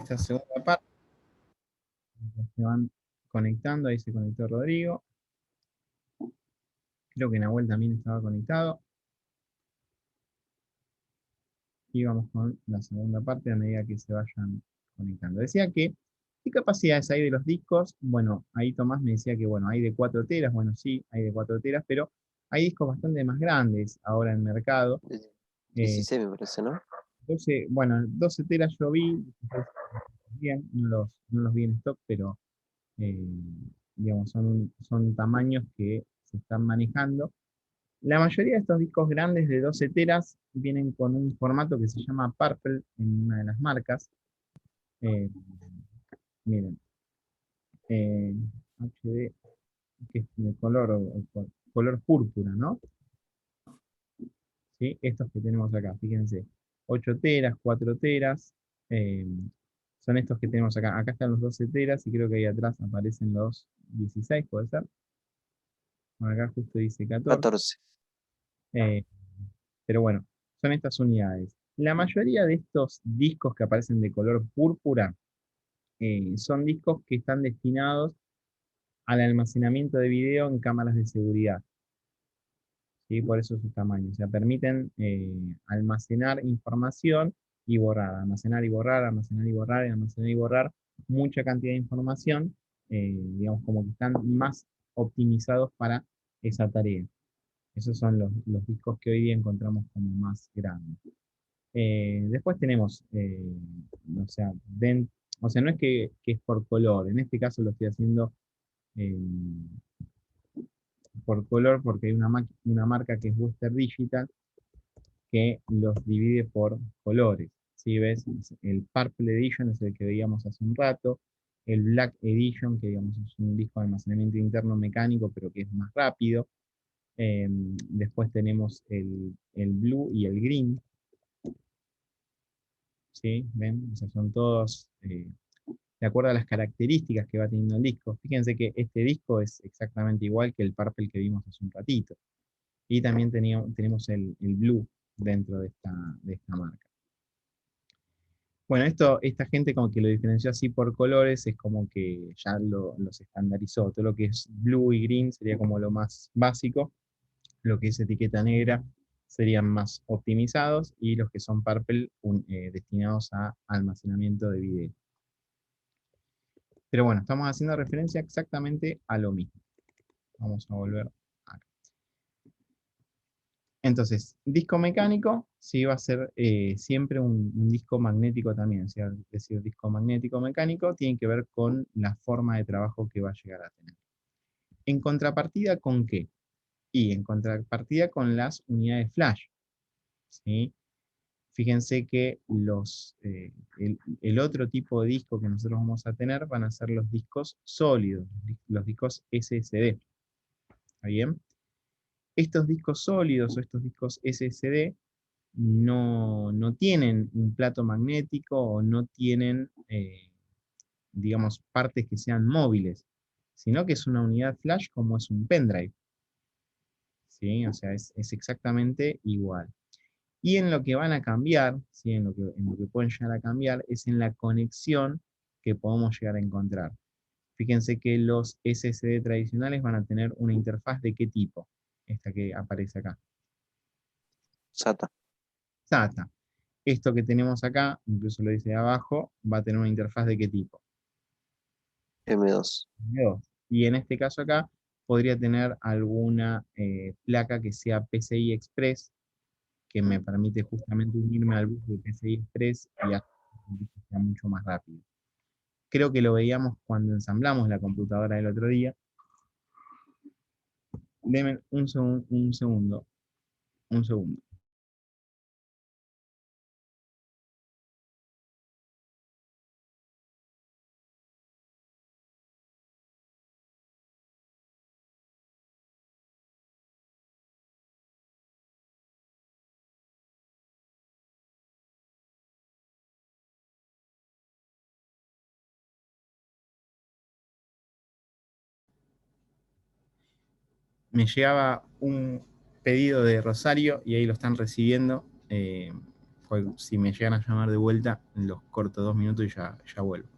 esta segunda parte. Se van conectando, ahí se conectó Rodrigo. Creo que Nahuel también estaba conectado. Y vamos con la segunda parte a medida que se vayan conectando. Decía que, ¿qué capacidades hay de los discos? Bueno, ahí Tomás me decía que, bueno, hay de 4 teras. Bueno, sí, hay de 4 teras, pero hay discos bastante más grandes ahora en el mercado. 16 me parece, ¿no? 12, bueno, 12 teras yo vi, bien, no los vi en stock, pero eh, digamos, son tamaños que se están manejando. La mayoría de estos discos grandes de 12 teras vienen con un formato que se llama Purple en una de las marcas. Eh, miren, eh, HD, que es de color púrpura, ¿no? ¿Sí? Estos que tenemos acá, fíjense, 8 teras, 4 teras, eh, son estos que tenemos acá. Acá están los 12 teras y creo que ahí atrás aparecen los 16, ¿puede ser? Bueno, acá justo dice 14. 14. eh, pero bueno, son estas unidades. La mayoría de estos discos que aparecen de color púrpura son discos que están destinados al almacenamiento de video en cámaras de seguridad. ¿Sí? Por eso su tamaño. O sea, permiten almacenar información y borrar, almacenar y borrar, almacenar y borrar, almacenar y borrar mucha cantidad de información, digamos, como que están más optimizados para esa tarea. Esos son los discos que hoy día encontramos como más grandes. Después tenemos, o sea, o sea, no es que es por color, en este caso lo estoy haciendo eh, por color porque hay una marca que es Western Digital que los divide por colores. ¿Sí? ¿Ves? El Purple Edition es el que veíamos hace un rato, el Black Edition, que digamos es un disco de almacenamiento interno mecánico, pero que es más rápido. Después tenemos el Blue y el Green. ¿Sí? ¿Ven? O sea, son todos de acuerdo a las características que va teniendo el disco. Fíjense que este disco es exactamente igual que el Purple que vimos hace un ratito. Y también tenemos el Blue dentro de esta marca. Bueno, esta gente como que lo diferenció así por colores, es como que ya los estandarizó. Todo lo que es blue y green sería como lo más básico, lo que es etiqueta negra serían más optimizados y los que son purple destinados a almacenamiento de video. Pero bueno, estamos haciendo referencia exactamente a lo mismo. Vamos a volver acá. Entonces, disco mecánico, sí va a ser siempre un disco magnético también. Es decir, disco magnético mecánico tiene que ver con la forma de trabajo que va a llegar a tener. ¿En contrapartida con qué? Y en contrapartida con las unidades flash. ¿Sí? Fíjense que el otro tipo de disco que nosotros vamos a tener van a ser los discos sólidos, los discos SSD. ¿Está bien? Estos discos sólidos o estos discos SSD no tienen un plato magnético o no tienen, digamos, partes que sean móviles, sino que es una unidad flash como es un pendrive. ¿Sí? O sea, es exactamente igual. Y en lo que van a cambiar, ¿sí? en lo que pueden llegar a cambiar, es en la conexión que podemos llegar a encontrar. Fíjense que los SSD tradicionales van a tener una interfaz de qué tipo, esta que aparece acá. SATA. SATA. Esto que tenemos acá, incluso lo dice de abajo, va a tener una interfaz de qué tipo. M2. M2. Y en este caso acá podría tener alguna placa que sea PCI Express, que me permite justamente unirme al bus de PCI Express y hacer que sea mucho más rápido. Creo que lo veíamos cuando ensamblamos la computadora el otro día. Denme un segundo, un segundo. Me llegaba un pedido de Rosario y ahí lo están recibiendo Si me llegan a llamar de vuelta, los corto 2 minutos y ya vuelvo.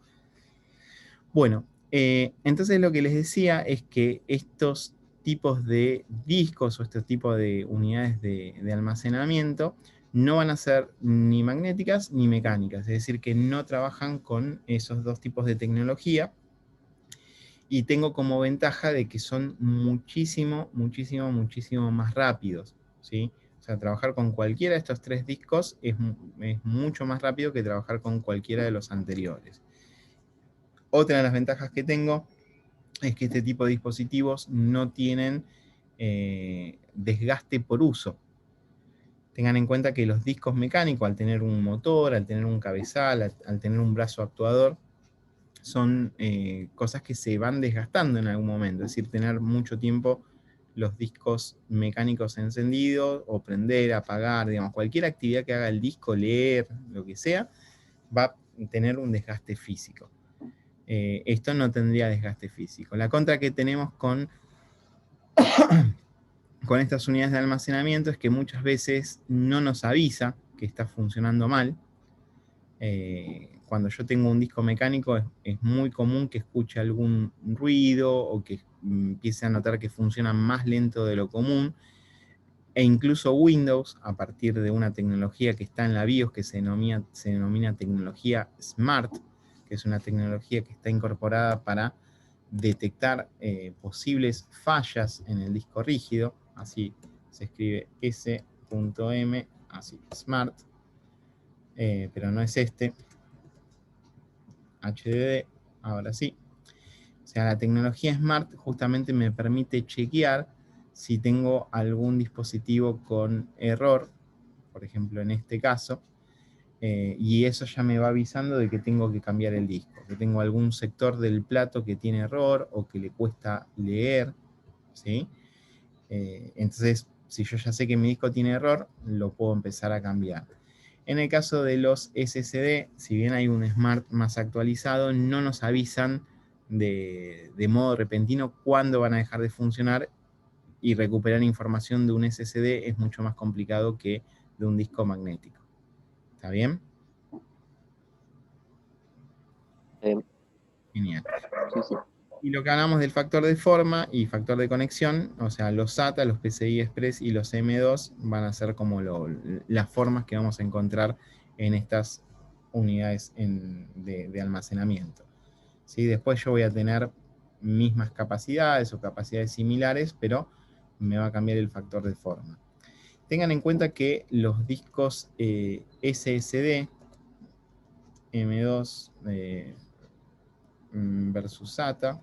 Bueno, entonces lo que les decía es que estos tipos de discos o estos tipos de unidades de almacenamiento no van a ser ni magnéticas ni mecánicas, es decir, que no trabajan con esos dos tipos de tecnología, y tengo como ventaja de que son muchísimo más rápidos, ¿sí? O sea, trabajar con cualquiera de estos 3 discos es mucho más rápido que trabajar con cualquiera de los anteriores. Otra de las ventajas que tengo es que este tipo de dispositivos no tienen desgaste por uso. Tengan en cuenta que los discos mecánicos, al tener un motor, al tener un cabezal, al tener un brazo actuador, son cosas que se van desgastando en algún momento. Es decir, tener mucho tiempo los discos mecánicos encendidos, o prender, apagar, digamos, cualquier actividad que haga el disco, leer, lo que sea, va a tener un desgaste físico. Esto no tendría desgaste físico. La contra que tenemos con estas unidades de almacenamiento es que muchas veces no nos avisa que está funcionando mal. Cuando yo tengo un disco mecánico es muy común que escuche algún ruido o que empiece a notar que funciona más lento de lo común, e incluso Windows, a partir de una tecnología que está en la BIOS que se denomina tecnología Smart, que es una tecnología que está incorporada para detectar posibles fallas en el disco rígido. Así se escribe S.M, así, Smart, pero no es este, HDD, ahora sí. O sea, la tecnología Smart justamente me permite chequear si tengo algún dispositivo con error, por ejemplo en este caso, y eso ya me va avisando de que tengo que cambiar el disco, que tengo algún sector del plato que tiene error o que le cuesta leer, ¿sí? Entonces, si yo ya sé que mi disco tiene error, lo puedo empezar a cambiar. En el caso de los SSD, si bien hay un Smart más actualizado, no nos avisan de modo repentino cuándo van a dejar de funcionar, y recuperar información de un SSD es mucho más complicado que de un disco magnético. ¿Está bien? Genial. Sí, sí. Y lo que hablamos del factor de forma y factor de conexión, o sea, los SATA, los PCI Express y los M2 van a ser como las formas que vamos a encontrar en estas unidades de almacenamiento. ¿Sí? Después yo voy a tener mismas capacidades o capacidades similares, pero me va a cambiar el factor de forma. Tengan en cuenta que los discos SSD, M2 versus SATA,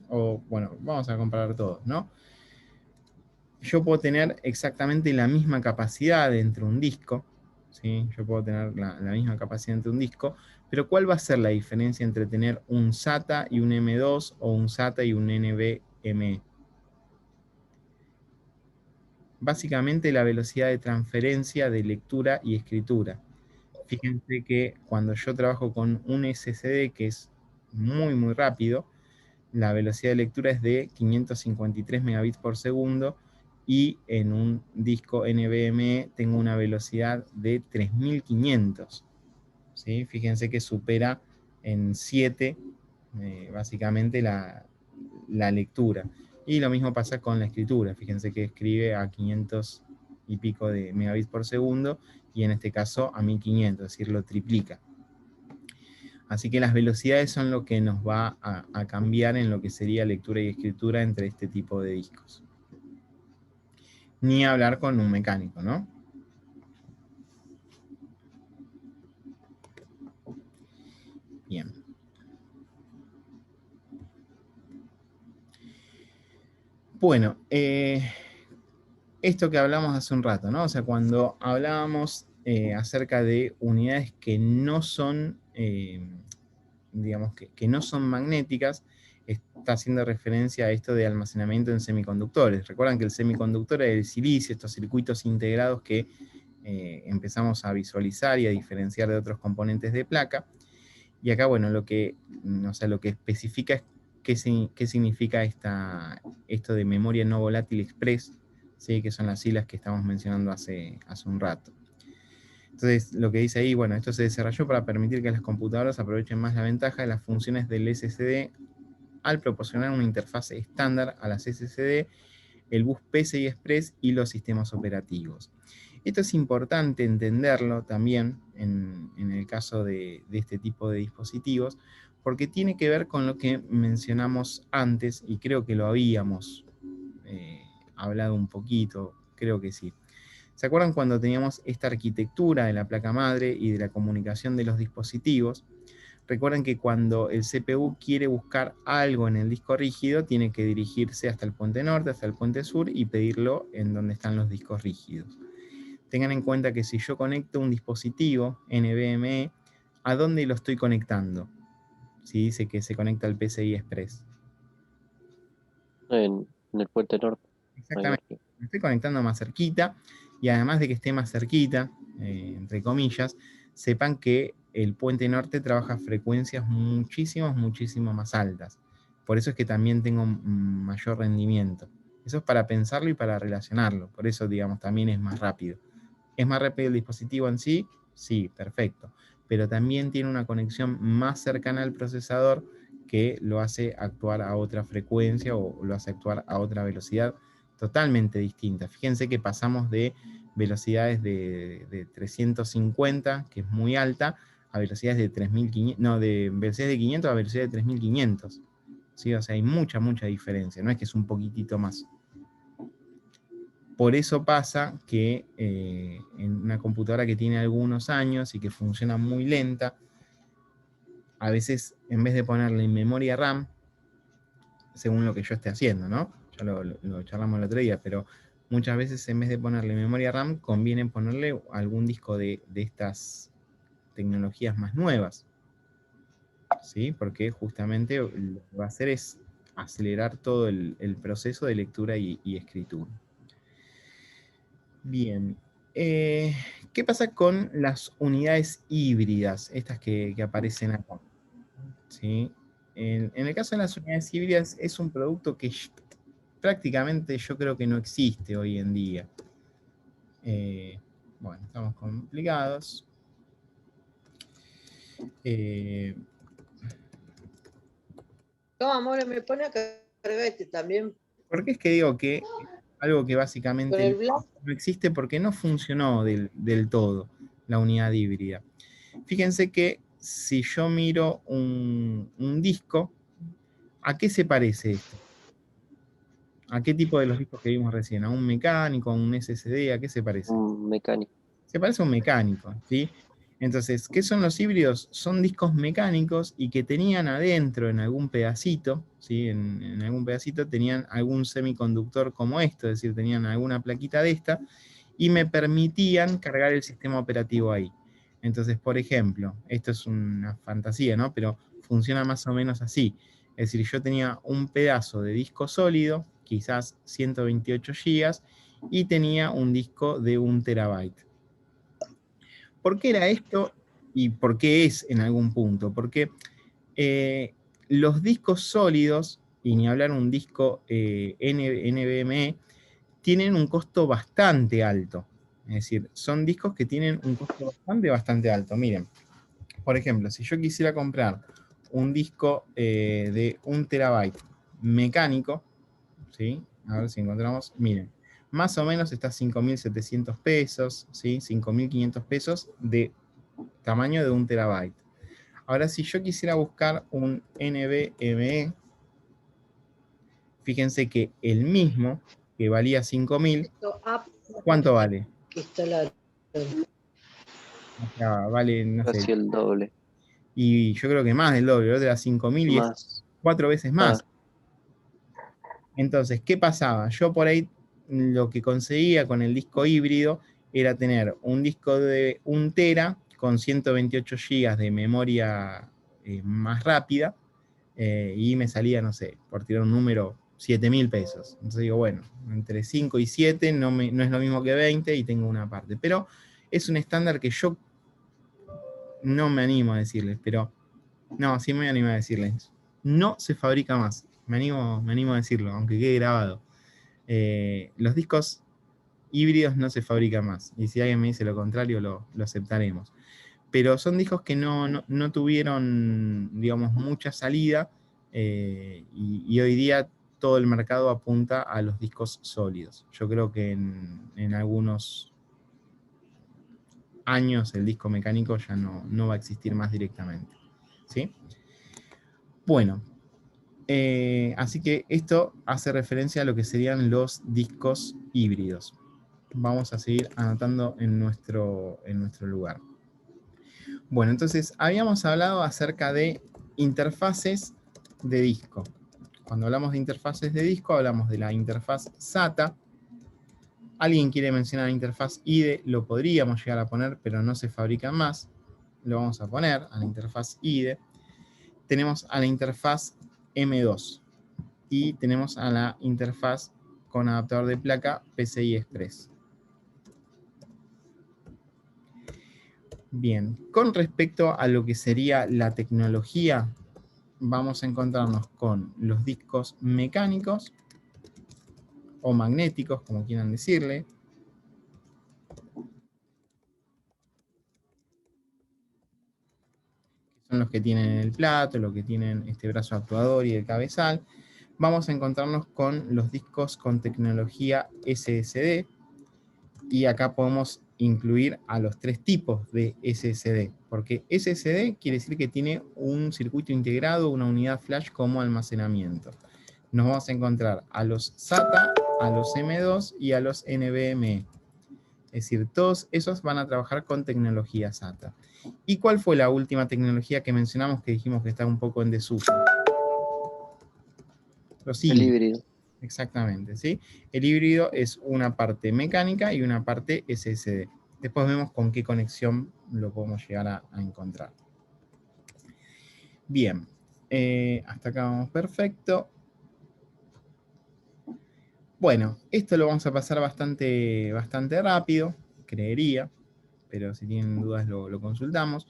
o bueno, vamos a comparar todos, ¿no? Yo puedo tener exactamente la misma capacidad entre un disco, ¿sí? Yo puedo tener la misma capacidad entre un disco, pero ¿cuál va a ser la diferencia entre tener un SATA y un M2 o un SATA y un NVMe? Básicamente la velocidad de transferencia de lectura y escritura. Fíjense que cuando yo trabajo con un SSD que es muy rápido, la velocidad de lectura es de 553 megabits por segundo, y en un disco NVMe tengo una velocidad de 3500. ¿Sí? Fíjense que supera en 7 básicamente la lectura. Y lo mismo pasa con la escritura. Fíjense que escribe a 500 y pico de megabits por segundo, y en este caso a 1500, es decir, lo triplica. Así que las velocidades son lo que nos va a cambiar en lo que sería lectura y escritura entre este tipo de discos. Ni hablar con un mecánico, ¿no? Bien. Bueno, esto que hablamos hace un rato, ¿no? O sea, cuando hablábamos acerca de unidades que no son, digamos, que no son magnéticas, está haciendo referencia a esto de almacenamiento en semiconductores. Recuerdan que el semiconductor es el silicio, estos circuitos integrados que empezamos a visualizar y a diferenciar de otros componentes de placa. Y acá, bueno, lo que especifica es qué significa esto de memoria no volátil express, ¿sí? Que son las siglas que estamos mencionando hace un rato. Entonces, lo que dice ahí, bueno, esto se desarrolló para permitir que las computadoras aprovechen más la ventaja de las funciones del SSD al proporcionar una interfaz estándar a las SSD, el bus PCI Express y los sistemas operativos. Esto es importante entenderlo también en el caso de este tipo de dispositivos, porque tiene que ver con lo que mencionamos antes, y creo que lo habíamos hablado un poquito, creo que sí. ¿Se acuerdan cuando teníamos esta arquitectura de la placa madre y de la comunicación de los dispositivos? Recuerden que cuando el CPU quiere buscar algo en el disco rígido, tiene que dirigirse hasta el puente norte, hasta el puente sur y pedirlo en donde están los discos rígidos. Tengan en cuenta que si yo conecto un dispositivo NVMe, ¿a dónde lo estoy conectando? Si dice que se conecta al PCI Express. En el puente norte. Exactamente. Me estoy conectando más cerquita, y además de que esté más cerquita, entre comillas, sepan que el puente norte trabaja a frecuencias muchísimo más altas. Por eso es que también tengo mayor rendimiento. Eso es para pensarlo y para relacionarlo. Por eso, digamos, también es más rápido. ¿Es más rápido el dispositivo en sí? Sí, perfecto. Pero también tiene una conexión más cercana al procesador que lo hace actuar a otra frecuencia o lo hace actuar a otra velocidad totalmente distinta. Fíjense que pasamos de velocidades de 350, que es muy alta, a velocidades de 3500, no, de velocidades de 500 a velocidades de 3500. ¿Sí? O sea, hay mucha diferencia, no es que es un poquitito más. Por eso pasa que en una computadora que tiene algunos años y que funciona muy lenta, a veces en vez de ponerle en memoria RAM, según lo que yo esté haciendo, ¿no? Ya lo charlamos el otro día, pero muchas veces en vez de ponerle memoria RAM, conviene ponerle algún disco de estas tecnologías más nuevas, ¿sí? Porque justamente lo que va a hacer es acelerar todo el proceso de lectura y escritura. Bien. ¿Qué pasa con las unidades híbridas, estas que aparecen acá? ¿Sí? En el caso de las unidades híbridas, es un producto que prácticamente yo creo que no existe hoy en día. Bueno, estamos complicados. No, amor, me pone a cargar este también. ¿Por qué es que digo que algo que básicamente no existe? Porque no funcionó del todo la unidad híbrida. Fíjense que si yo miro un disco, ¿a qué se parece esto? ¿A qué tipo de los discos que vimos recién? ¿A un mecánico, a un SSD? ¿A qué se parece? Un mecánico. Se parece a un mecánico, ¿sí? Entonces, ¿qué son los híbridos? Son discos mecánicos y que tenían adentro en algún pedacito, ¿sí? En algún pedacito tenían algún semiconductor como esto, es decir, tenían alguna plaquita de esta y me permitían cargar el sistema operativo ahí. Entonces, por ejemplo, esto es una fantasía, ¿no? Pero funciona más o menos así. Es decir, yo tenía un pedazo de disco sólido, quizás 128 GB, y tenía un disco de 1 terabyte. ¿Por qué era esto y por qué es en algún punto? Porque los discos sólidos, y ni hablar un disco NVMe, tienen un costo bastante alto. Es decir, son discos que tienen un costo bastante alto. Miren, por ejemplo, si yo quisiera comprar un disco de 1 terabyte mecánico, ¿sí? A ver si encontramos, miren, más o menos está 5.700 pesos, ¿sí? 5.500 pesos de tamaño de 1 terabyte. Ahora, si yo quisiera buscar un NVMe, fíjense que el mismo, que valía 5.000, ¿cuánto vale? O sea, vale, no sé. Casi el doble. Y yo creo que más del doble, el otro era 5.000 y es 4 veces más. Entonces, ¿qué pasaba? Yo por ahí lo que conseguía con el disco híbrido era tener un disco de 1 tera con 128 GB de memoria más rápida, y me salía, no sé, por tirar un número, 7.000 pesos. Entonces digo, bueno, entre 5 y 7 no es lo mismo que 20 y tengo una parte. Pero es un estándar que yo no me animo a decirles, pero no, sí me animo a decirles. No se fabrica más. Me animo a decirlo, aunque quede grabado. Los discos híbridos no se fabrican más. Y si alguien me dice lo contrario, lo aceptaremos. Pero son discos que no tuvieron, digamos, mucha salida, y hoy día todo el mercado apunta a los discos sólidos. Yo creo que en algunos años el disco mecánico ya no va a existir más directamente. ¿Sí? Bueno, así que esto hace referencia a lo que serían los discos híbridos. Vamos a seguir anotando en nuestro lugar. Bueno, entonces habíamos hablado acerca de interfaces de disco. Cuando hablamos de interfaces de disco, hablamos de la interfaz SATA. Alguien quiere mencionar la interfaz IDE, lo podríamos llegar a poner, pero no se fabrica más. Lo vamos a poner a la interfaz IDE. Tenemos a la interfaz M2 y tenemos a la interfaz con adaptador de placa PCI Express. Bien, con respecto a lo que sería la tecnología, vamos a encontrarnos con los discos mecánicos o magnéticos, como quieran decirle. Son los que tienen el plato, los que tienen este brazo actuador y el cabezal. Vamos a encontrarnos con los discos con tecnología SSD, y acá podemos incluir a los tres tipos de SSD, porque SSD quiere decir que tiene un circuito integrado, una unidad flash como almacenamiento. Nos vamos a encontrar a los SATA, a los M2 y a los NVMe. Es decir, todos esos van a trabajar con tecnología SATA. ¿Y cuál fue la última tecnología que mencionamos que dijimos que está un poco en desuso? Los El híbridos. híbrido. Exactamente, ¿sí? El híbrido es una parte mecánica y una parte SSD. Después vemos con qué conexión lo podemos llegar a encontrar. Bien, hasta acá vamos perfecto. Bueno, esto lo vamos a pasar bastante rápido, creería, pero si tienen dudas lo consultamos.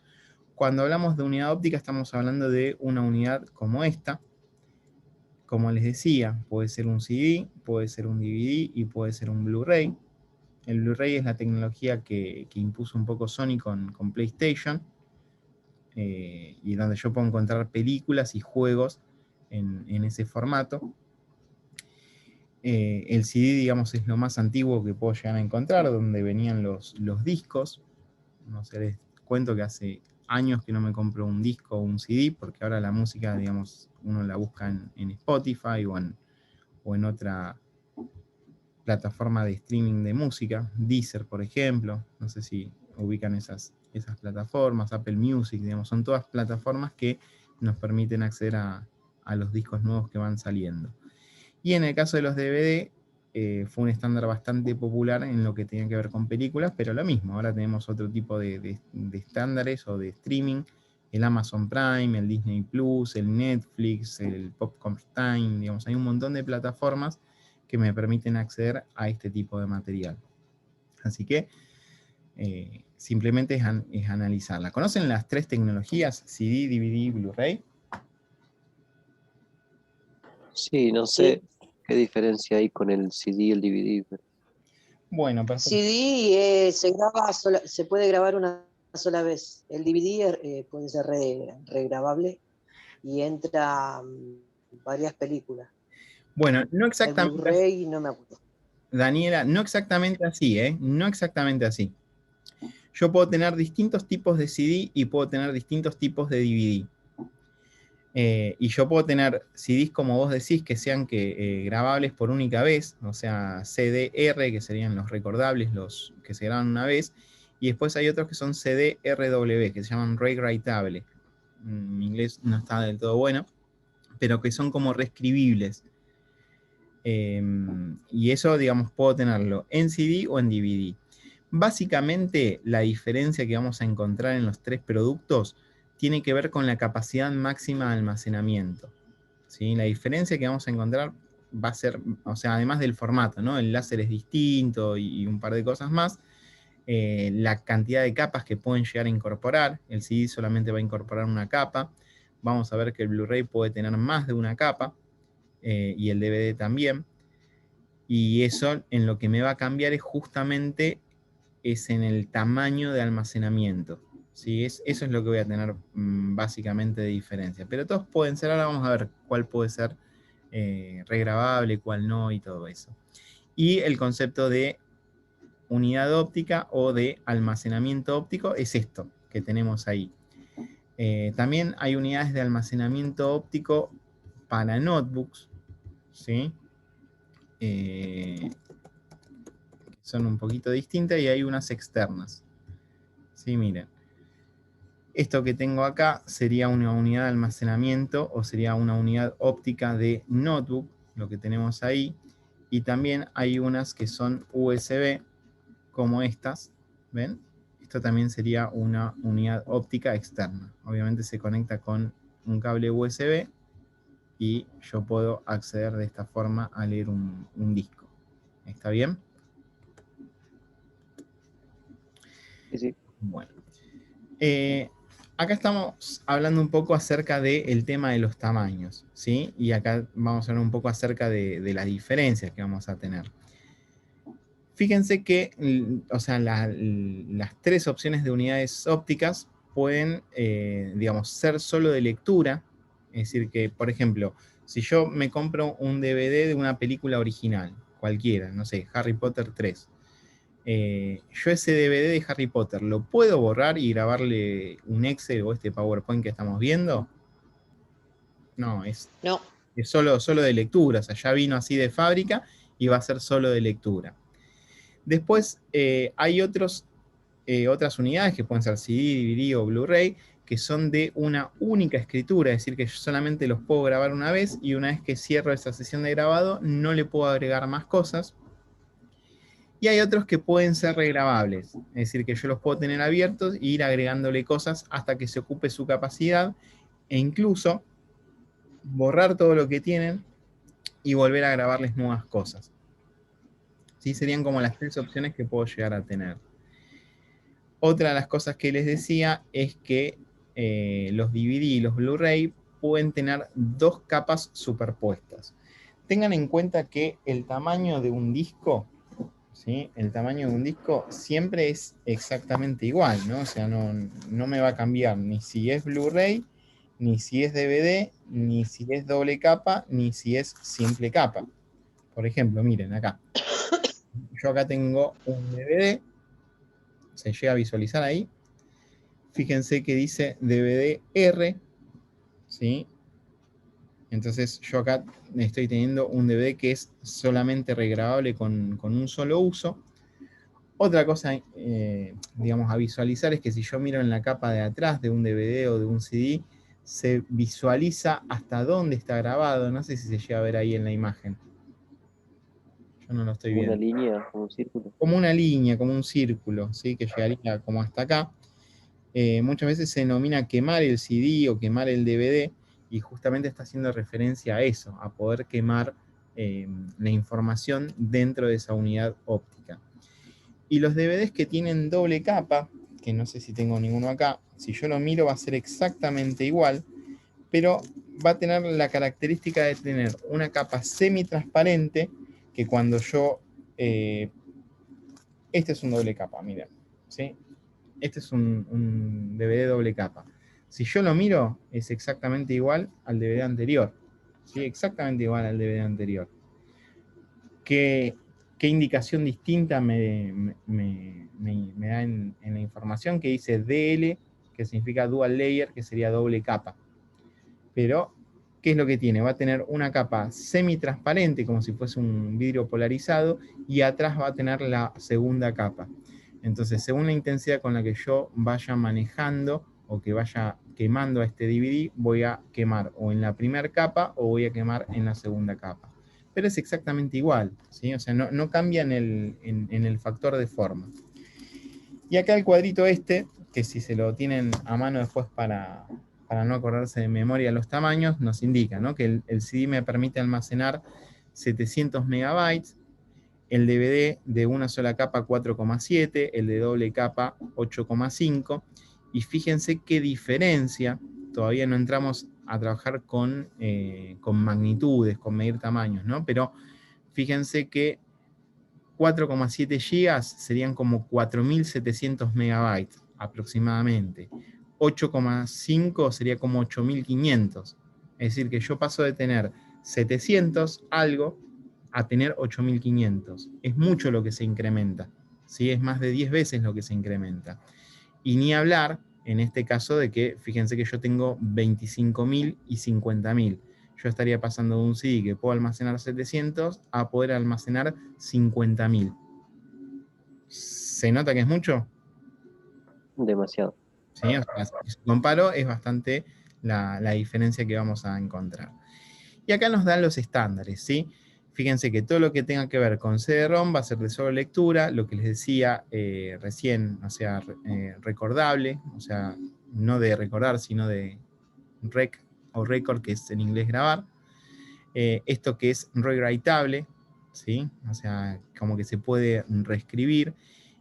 Cuando hablamos de unidad óptica estamos hablando de una unidad como esta. Como les decía, puede ser un CD, puede ser un DVD y puede ser un Blu-ray. El Blu-ray es la tecnología que impuso un poco Sony con PlayStation, y donde yo puedo encontrar películas y juegos en ese formato. El CD, digamos, es lo más antiguo que puedo llegar a encontrar, donde venían los discos. No sé, les cuento que hace años que no me compro un disco o un CD, porque ahora la música, digamos, uno la busca en Spotify o en otra plataforma de streaming de música, Deezer, por ejemplo. No sé si ubican esas plataformas, Apple Music, digamos, son todas plataformas que nos permiten acceder a los discos nuevos que van saliendo. Y en el caso de los DVD, fue un estándar bastante popular en lo que tenía que ver con películas, pero lo mismo, ahora tenemos otro tipo de estándares o de streaming, el Amazon Prime, el Disney Plus, el Netflix, el Popcorn Time, digamos, hay un montón de plataformas que me permiten acceder a este tipo de material. Así que simplemente es analizarla. ¿Conocen las tres tecnologías, CD, DVD, Blu-ray? Sí, no sé qué diferencia hay con el CD y el DVD. Bueno, perfecto. CD se puede grabar una sola vez. El DVD puede ser regrabable y entra varias películas. Bueno, no El exactamente así, Blu-ray no me acuerdo. Daniela, no exactamente así, no exactamente así. Yo puedo tener distintos tipos de CD y puedo tener distintos tipos de DVD. Y yo puedo tener CDs, como vos decís, que sean grabables por única vez, o sea, CDR, que serían los recordables, los que se graban una vez, y después hay otros que son CD-RW, que se llaman rewritable. Mi inglés no está del todo bueno, pero que son como reescribibles. Y eso, digamos, puedo tenerlo en CD o en DVD. Básicamente, la diferencia que vamos a encontrar en los tres productos tiene que ver con la capacidad máxima de almacenamiento. ¿Sí? La diferencia que vamos a encontrar va a ser, o sea, además del formato, ¿no? El láser es distinto y un par de cosas más. La cantidad de capas que pueden llegar a incorporar. El CD solamente va a incorporar una capa. Vamos a ver que el Blu-ray puede tener más de una capa, y el DVD también. Y eso en lo que me va a cambiar es justamente en el tamaño de almacenamiento. ¿Sí? Eso es lo que voy a tener básicamente de diferencia. Pero todos pueden ser, ahora vamos a ver cuál puede ser regrabable, cuál no y todo eso. Y el concepto de unidad óptica o de almacenamiento óptico es esto que tenemos ahí. También hay unidades de almacenamiento óptico para notebooks, ¿sí? Son un poquito distintas y hay unas externas. ¿Sí? Miren. Esto que tengo acá sería una unidad de almacenamiento o sería una unidad óptica de notebook, lo que tenemos ahí. Y también hay unas que son USB, como estas, ¿ven? Esto también sería una unidad óptica externa. Obviamente se conecta con un cable USB y yo puedo acceder de esta forma a leer un disco. ¿Está bien? Sí, sí. Bueno. Acá estamos hablando un poco acerca del tema de los tamaños, ¿sí? Y acá vamos a hablar un poco acerca de las diferencias que vamos a tener. Fíjense que, o sea, las tres opciones de unidades ópticas pueden, digamos, ser solo de lectura. Es decir, que, por ejemplo, si yo me compro un DVD de una película original, cualquiera, no sé, Harry Potter 3, yo ese DVD de Harry Potter, ¿lo puedo borrar y grabarle un Excel o este PowerPoint que estamos viendo? No, es solo de lectura, o sea, ya vino así de fábrica y va a ser solo de lectura. Después hay otras unidades que pueden ser CD, DVD o Blu-ray, que son de una única escritura, es decir, que yo solamente los puedo grabar una vez y una vez que cierro esa sesión de grabado no le puedo agregar más cosas. Y hay otros que pueden ser regrabables, es decir, que yo los puedo tener abiertos e ir agregándole cosas hasta que se ocupe su capacidad e incluso borrar todo lo que tienen y volver a grabarles nuevas cosas. ¿Sí? Serían como las tres opciones que puedo llegar a tener. Otra de las cosas que les decía es que los DVD y los Blu-ray pueden tener dos capas superpuestas. Tengan en cuenta que el tamaño de un disco, ¿sí? El tamaño de un disco siempre es exactamente igual, ¿no? O sea, no me va a cambiar ni si es Blu-ray, ni si es DVD, ni si es doble capa, ni si es simple capa. Por ejemplo, miren acá. Yo acá tengo un DVD, se llega a visualizar ahí. Fíjense que dice DVD R, ¿sí? Entonces yo acá estoy teniendo un DVD que es solamente regrabable con un solo uso. Otra cosa, digamos, a visualizar es que si yo miro en la capa de atrás de un DVD o de un CD, se visualiza hasta dónde está grabado. No sé si se llega a ver ahí en la imagen. Yo no lo estoy viendo. Una línea, como un círculo. Como una línea, como un círculo, ¿sí? Que llegaría como hasta acá. Muchas veces se denomina quemar el CD o quemar el DVD y justamente está haciendo referencia a eso, a poder quemar la información dentro de esa unidad óptica. Y los DVDs que tienen doble capa, que no sé si tengo ninguno acá, si yo lo miro va a ser exactamente igual, pero va a tener la característica de tener una capa semitransparente que cuando yo... este es un doble capa, miren, ¿sí? Este es un DVD doble capa. Si yo lo miro, es exactamente igual al DVD anterior. ¿Sí? Exactamente igual al DVD anterior. ¿Qué indicación distinta me da en la información? Que dice DL, que significa Dual Layer, que sería doble capa. Pero, ¿qué es lo que tiene? Va a tener una capa semitransparente, como si fuese un vidrio polarizado, y atrás va a tener la segunda capa. Entonces, según la intensidad con la que yo vaya manejando o que vaya quemando a este DVD, voy a quemar o en la primera capa o voy a quemar en la segunda capa. Pero es exactamente igual, ¿sí? O sea, no cambia en el factor de forma. Y acá el cuadrito este, que si se lo tienen a mano después para no acordarse de memoria los tamaños, nos indica, ¿no? Que el CD me permite almacenar 700 megabytes, el DVD de una sola capa 4,7, el de doble capa 8,5, y fíjense qué diferencia, todavía no entramos a trabajar con magnitudes, con medir tamaños, ¿no? Pero fíjense que 4,7 gigas serían como 4.700 megabytes aproximadamente. 8,5 sería como 8.500. Es decir, que yo paso de tener 700 algo a tener 8.500. Es mucho lo que se incrementa, ¿sí? Es más de 10 veces lo que se incrementa. Y ni hablar, en este caso, de que, fíjense que yo tengo 25.000 y 50.000. Yo estaría pasando de un CD que puedo almacenar 700 a poder almacenar 50.000. ¿Se nota que es mucho? Demasiado. ¿Sí? O sea, si comparo, es bastante la diferencia que vamos a encontrar. Y acá nos dan los estándares, ¿sí? Fíjense que todo lo que tenga que ver con CD-ROM va a ser de solo lectura, lo que les decía recién, o sea, recordable, o sea, no de recordar, sino de rec o record, que es en inglés grabar. Esto que es rewriteable, ¿sí? O sea, como que se puede reescribir.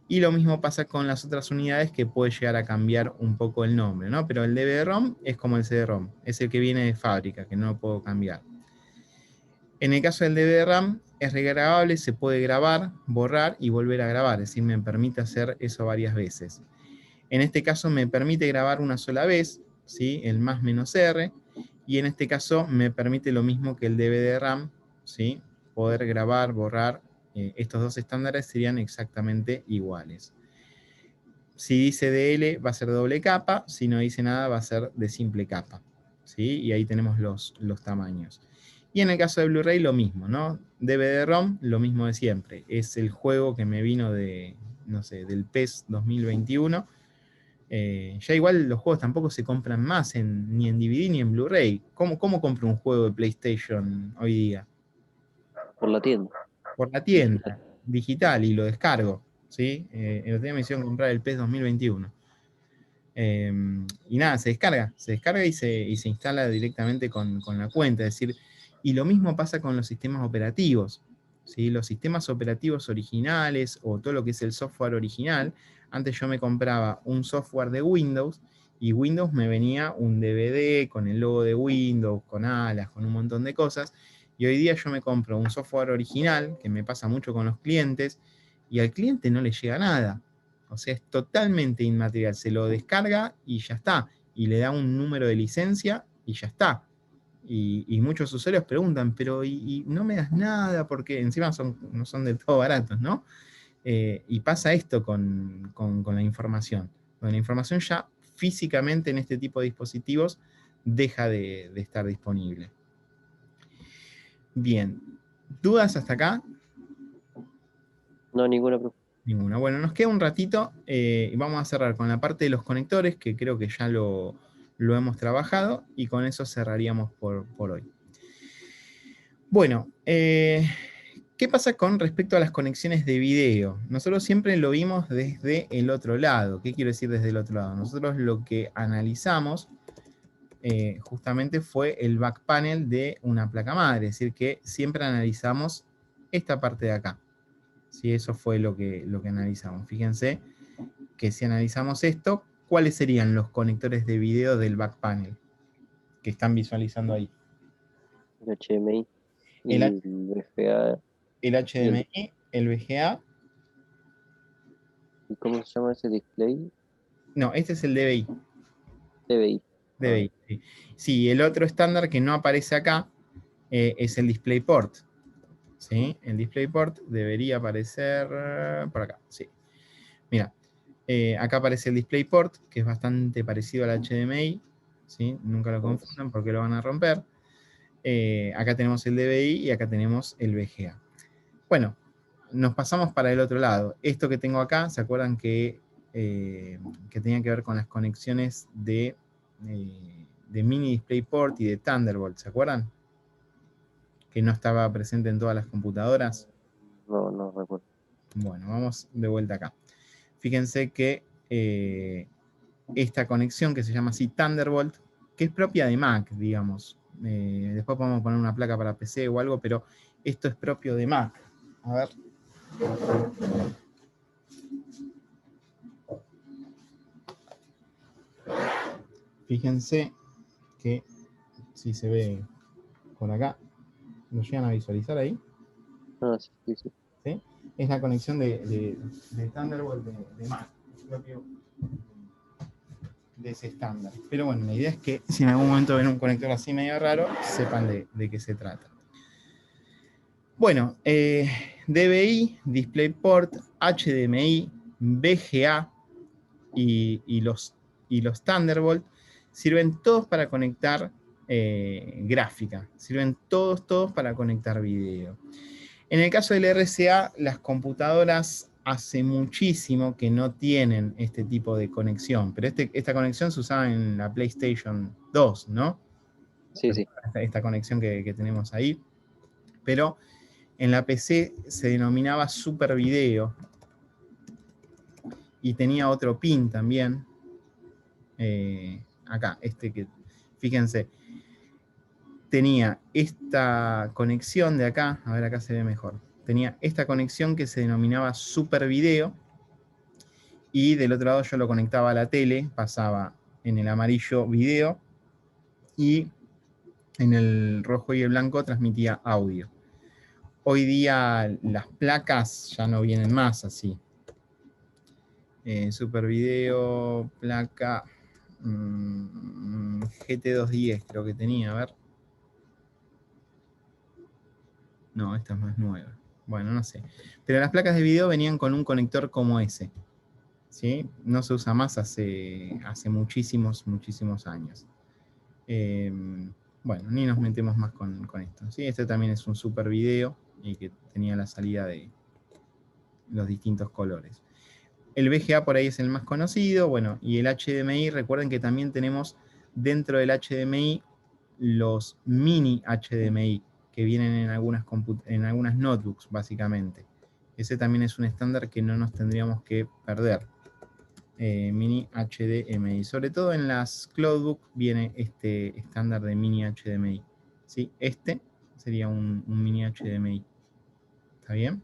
Y lo mismo pasa con las otras unidades, que puede llegar a cambiar un poco el nombre, ¿no? Pero el DVD-ROM es como el CD-ROM, es el que viene de fábrica, que no lo puedo cambiar. En el caso del DVD-RAM, es regrabable, se puede grabar, borrar y volver a grabar, es decir, me permite hacer eso varias veces. En este caso me permite grabar una sola vez, ¿sí? El +-R, y en este caso me permite lo mismo que el DVD-RAM, ¿sí? Poder grabar, borrar. Estos dos estándares serían exactamente iguales. Si dice DL va a ser doble capa, si no dice nada va a ser de simple capa, ¿sí? Y ahí tenemos los tamaños. Y en el caso de Blu-ray lo mismo, ¿no? DVD-ROM, lo mismo de siempre. Es el juego que me vino de, no sé, del PES 2021. Ya igual los juegos tampoco se compran más ni en DVD ni en Blu-ray. ¿Cómo compro un juego de PlayStation hoy día? Por la tienda. Por la tienda, digital, y lo descargo, ¿sí? El otro día me hicieron comprar el PES 2021. Y nada, se descarga y se instala directamente con la cuenta. Es decir, y lo mismo pasa con los sistemas operativos, ¿sí? Los sistemas operativos originales o todo lo que es el software original. Antes yo me compraba un software de Windows y Windows me venía un DVD con el logo de Windows, con alas, con un montón de cosas. Y hoy día yo me compro un software original, que me pasa mucho con los clientes, y al cliente no le llega nada. O sea, es totalmente inmaterial. Se lo descarga y ya está. Y le da un número de licencia y ya está. Y muchos usuarios preguntan, pero y no me das nada, porque encima no son del todo baratos, ¿no? Y pasa esto con la información. Donde la información ya físicamente en este tipo de dispositivos deja de estar disponible. Bien. ¿Dudas hasta acá? No, ninguna pregunta. Ninguna. Bueno, nos queda un ratito y vamos a cerrar con la parte de los conectores, que creo que ya lo hemos trabajado, y con eso cerraríamos por hoy. Bueno, ¿qué pasa con respecto a las conexiones de video? Nosotros siempre lo vimos desde el otro lado. ¿Qué quiero decir desde el otro lado? Nosotros lo que analizamos justamente fue el back panel de una placa madre, es decir, que siempre analizamos esta parte de acá. Sí, eso fue lo que analizamos. Fíjense que si analizamos esto, ¿cuáles serían los conectores de video del back panel que están visualizando ahí? El HDMI y El, el VGA. el HDMI, el VGA. ¿Y cómo se llama ese display? No, este es el DVI. DVI. DVI, sí. Sí, el otro estándar que no aparece acá es el DisplayPort. ¿Sí? El DisplayPort debería aparecer por acá. Sí. Mira, acá aparece el DisplayPort, que es bastante parecido al HDMI. ¿Sí? Nunca lo confundan porque lo van a romper. Acá tenemos el DVI y acá tenemos el VGA. Bueno, nos pasamos para el otro lado. Esto que tengo acá, ¿se acuerdan que tenía que ver con las conexiones de Mini DisplayPort y de Thunderbolt? ¿Se acuerdan? Que no estaba presente en todas las computadoras. No, no recuerdo. Bueno, vamos de vuelta acá. Fíjense que esta conexión que se llama así Thunderbolt, que es propia de Mac, digamos. Después podemos poner una placa para PC o algo, pero esto es propio de Mac. A ver. Fíjense que si se ve por acá, ¿lo llegan a visualizar ahí? Ah, sí, sí, sí. ¿Sí? Es la conexión de Thunderbolt de Mac, propio de ese estándar. Pero bueno, la idea es que si en algún momento ven un conector así medio raro, sepan de qué se trata. Bueno, DVI, DisplayPort, HDMI, VGA y los Thunderbolt sirven todos para conectar gráfica, sirven todos para conectar video. En el caso del RCA, las computadoras hace muchísimo que no tienen este tipo de conexión, pero esta conexión se usaba en la PlayStation 2, ¿no? Sí, sí. Esta conexión que tenemos ahí, pero en la PC se denominaba Super Video y tenía otro pin también, acá, que, fíjense, tenía esta conexión de acá, a ver, acá se ve mejor, tenía esta conexión que se denominaba Super Video, y del otro lado yo lo conectaba a la tele, pasaba en el amarillo video, y en el rojo y el blanco transmitía audio. Hoy día las placas ya no vienen más así. Super Video, placa GT210 creo que tenía, a ver. No, esta es más nueva. Bueno, no sé. Pero las placas de video venían con un conector como ese. ¿Sí? No se usa más hace muchísimos años. Bueno, ni nos metemos más con esto. ¿Sí? Este también es un Super Video y que tenía la salida de los distintos colores. El VGA por ahí es el más conocido, bueno, y el HDMI, recuerden que también tenemos dentro del HDMI los mini HDMI, que vienen en algunas notebooks, básicamente. Ese también es un estándar que no nos tendríamos que perder. Mini HDMI. Sobre todo en las Cloudbook viene este estándar de mini HDMI. ¿Sí? Este sería un mini HDMI. ¿Está bien?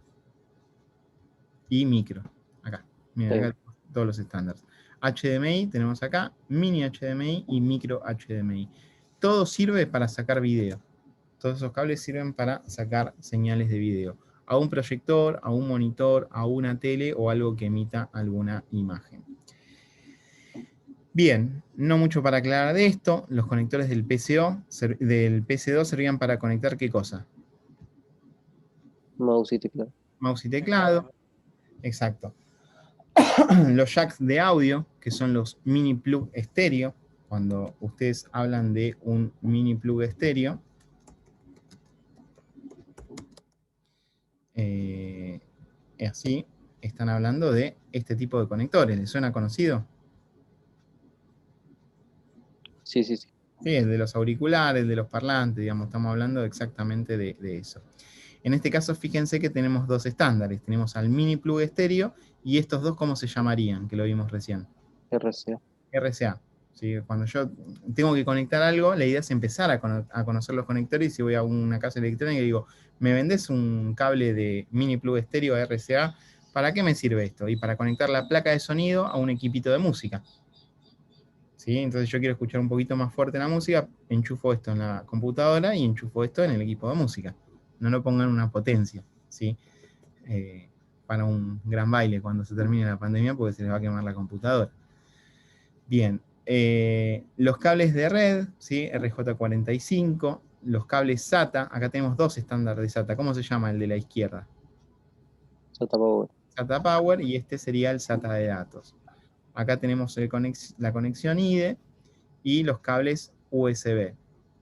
Y micro. Acá. Miren, acá todos los estándares. HDMI tenemos acá, mini HDMI y micro HDMI. Todo sirve para sacar video. Todos esos cables sirven para sacar señales de video. A un proyector, a un monitor, a una tele o algo que emita alguna imagen. Bien, no mucho para aclarar de esto. Los conectores del del PC2 servían para conectar ¿qué cosa? Mouse y teclado. Mouse y teclado. Exacto. Los jacks de audio, que son los mini plug estéreo. Cuando ustedes hablan de un mini plug estéreo, así están hablando de este tipo de conectores. ¿Les suena conocido? Sí, sí, sí. Sí, el de los auriculares, el de los parlantes, digamos, estamos hablando exactamente de eso. En este caso, fíjense que tenemos dos estándares. Tenemos al mini plug estéreo y estos dos, ¿cómo se llamarían? Que lo vimos recién. RCA. RCA. ¿Sí? Cuando yo tengo que conectar algo, la idea es empezar a conocer los conectores. Y si voy a una casa electrónica y digo, ¿me vendés un cable de mini plug estéreo a RCA? ¿Para qué me sirve esto? Y para conectar la placa de sonido a un equipito de música. ¿Sí? Entonces yo quiero escuchar un poquito más fuerte la música, enchufo esto en la computadora y enchufo esto en el equipo de música. No lo pongan una potencia, ¿sí? Para un gran baile cuando se termine la pandemia, porque se les va a quemar la computadora. Bien, los cables de red, ¿sí? RJ45, los cables SATA, acá tenemos dos estándares de SATA. ¿Cómo se llama el de la izquierda? SATA Power. SATA Power, y este sería el SATA de datos. Acá tenemos la conexión IDE y los cables USB.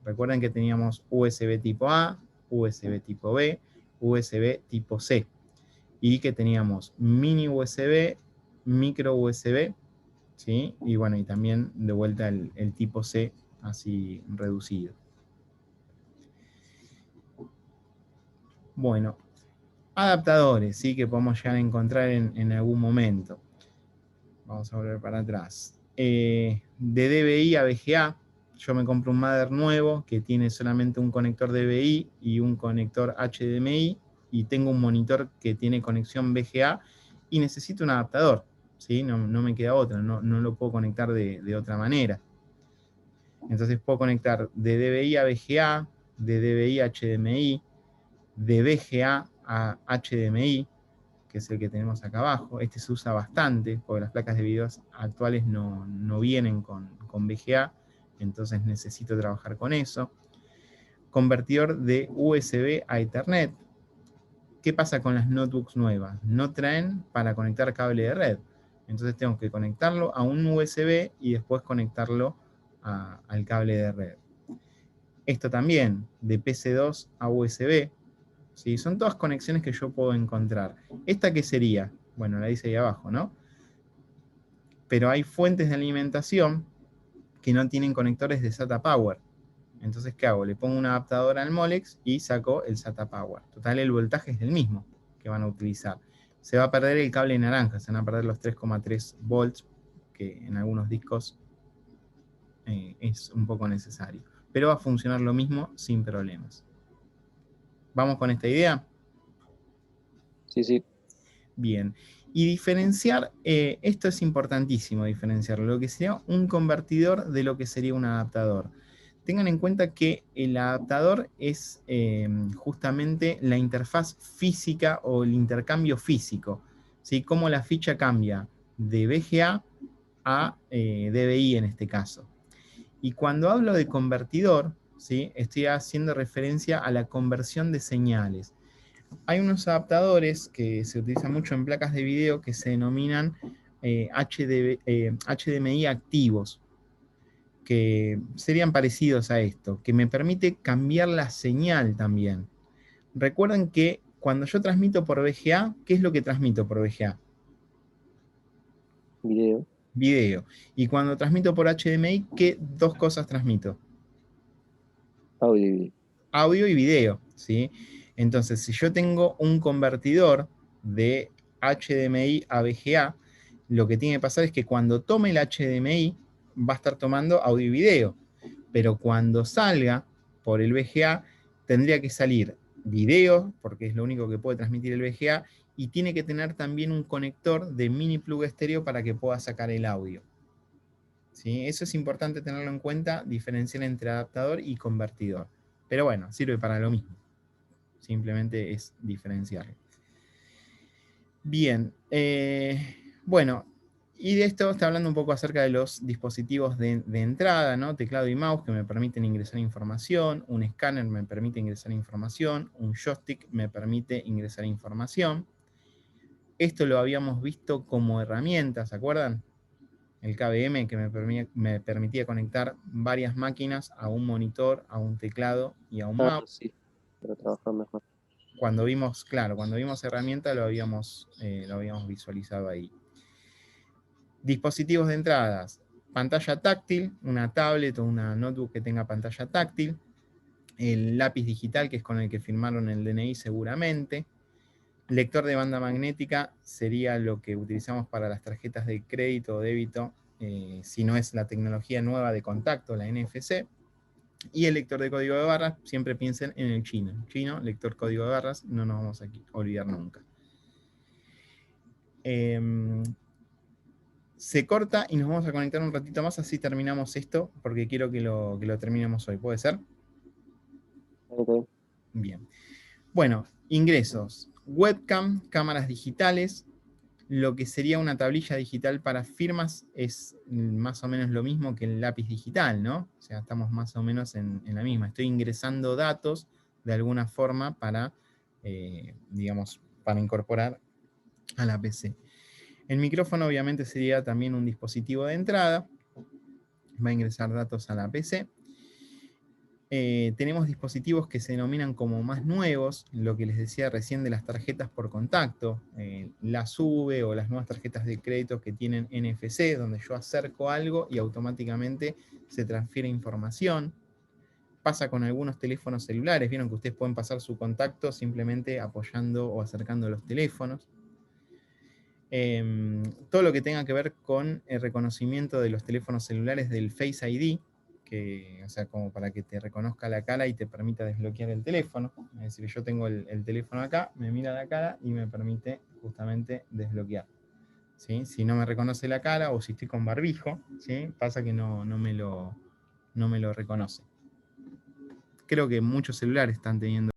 Recuerden que teníamos USB tipo A, USB tipo B, USB tipo C. Y que teníamos mini USB, micro USB, ¿sí? Y bueno, y también de vuelta el tipo C, así reducido. Bueno, adaptadores, ¿sí? Que podemos llegar a encontrar en algún momento. Vamos a volver para atrás. De DVI a VGA, yo me compro un Mother nuevo que tiene solamente un conector DVI y un conector HDMI, y tengo un monitor que tiene conexión VGA y necesito un adaptador, ¿sí? No me queda otra, no lo puedo conectar de otra manera. Entonces puedo conectar de DVI a VGA, de DVI a HDMI, de VGA a HDMI, que es el que tenemos acá abajo. Este se usa bastante, porque las placas de video actuales no vienen con VGA, entonces necesito trabajar con eso. Convertidor de USB a Ethernet. ¿Qué pasa con las notebooks nuevas? No traen para conectar cable de red. Entonces tengo que conectarlo a un USB y después conectarlo al cable de red. Esto también, de PC2 a USB. ¿Sí? Son todas conexiones que yo puedo encontrar. ¿Esta qué sería? Bueno, la dice ahí abajo, ¿no? Pero hay fuentes de alimentación que no tienen conectores de SATA Power. Entonces, ¿qué hago? Le pongo un adaptador al Molex y saco el SATA Power. Total, el voltaje es el mismo que van a utilizar. Se va a perder el cable naranja, se van a perder los 3,3 volts, que en algunos discos es un poco necesario. Pero va a funcionar lo mismo sin problemas. ¿Vamos con esta idea? Sí, sí. Bien. Y diferenciar, esto es importantísimo diferenciarlo, lo que sería un convertidor de lo que sería un adaptador. Tengan en cuenta que el adaptador es justamente la interfaz física o el intercambio físico, ¿sí? Cómo la ficha cambia de VGA a DVI en este caso. Y cuando hablo de convertidor, ¿sí? Estoy haciendo referencia a la conversión de señales. Hay unos adaptadores que se utilizan mucho en placas de video que se denominan HDMI activos, que serían parecidos a esto, que me permite cambiar la señal también. Recuerden que cuando yo transmito por VGA, ¿qué es lo que transmito por VGA? Video. Video. Y cuando transmito por HDMI, ¿qué dos cosas transmito? Audio y video. Audio y video, ¿sí? Entonces, si yo tengo un convertidor de HDMI a VGA, lo que tiene que pasar es que cuando tome el HDMI, va a estar tomando audio y video. Pero cuando salga por el VGA, tendría que salir video, porque es lo único que puede transmitir el VGA, y tiene que tener también un conector de mini plug estéreo para que pueda sacar el audio. ¿Sí? Eso es importante tenerlo en cuenta, diferenciar entre adaptador y convertidor. Pero bueno, sirve para lo mismo. Simplemente es diferenciarlo. Bien, bueno, y de esto está hablando un poco acerca de los dispositivos de entrada, ¿no? Teclado y mouse que me permiten ingresar información, un escáner me permite ingresar información, un joystick me permite ingresar información. Esto lo habíamos visto como herramienta, ¿se acuerdan? El KVM que me permitía conectar varias máquinas a un monitor, a un teclado y a un mouse. Sí, para trabajar mejor. Cuando vimos, claro, cuando vimos herramienta lo habíamos visualizado ahí. Dispositivos de entradas, pantalla táctil, una tablet o una notebook que tenga pantalla táctil, el lápiz digital que es con el que firmaron el DNI seguramente, lector de banda magnética sería lo que utilizamos para las tarjetas de crédito o débito, si no es la tecnología nueva de contacto, la NFC, y el lector de código de barras, siempre piensen en el chino. Chino, lector código de barras, no nos vamos a olvidar nunca. Se corta y nos vamos a conectar un ratito más, así terminamos esto, porque quiero que lo terminemos hoy. ¿Puede ser? Okay. Bien. Bueno, ingresos. Webcam, cámaras digitales. Lo que sería una tablilla digital para firmas es más o menos lo mismo que el lápiz digital, ¿no? O sea, estamos más o menos en la misma. Estoy ingresando datos de alguna forma para, digamos, para incorporar a la PC. El micrófono obviamente sería también un dispositivo de entrada. Va a ingresar datos a la PC. Tenemos dispositivos que se denominan como más nuevos, lo que les decía recién de las tarjetas por contacto, las V o las nuevas tarjetas de crédito que tienen NFC, donde yo acerco algo y automáticamente se transfiere información. Pasa con algunos teléfonos celulares, vieron que ustedes pueden pasar su contacto simplemente apoyando o acercando los teléfonos. Todo lo que tenga que ver con el reconocimiento de los teléfonos celulares del Face ID, que, o sea, como para que te reconozca la cara y te permita desbloquear el teléfono. Es decir, yo tengo el teléfono acá, me mira la cara y me permite justamente desbloquear. ¿Sí? Si no me reconoce la cara o si estoy con barbijo, ¿sí? Pasa que no me lo reconoce. Creo que muchos celulares están teniendo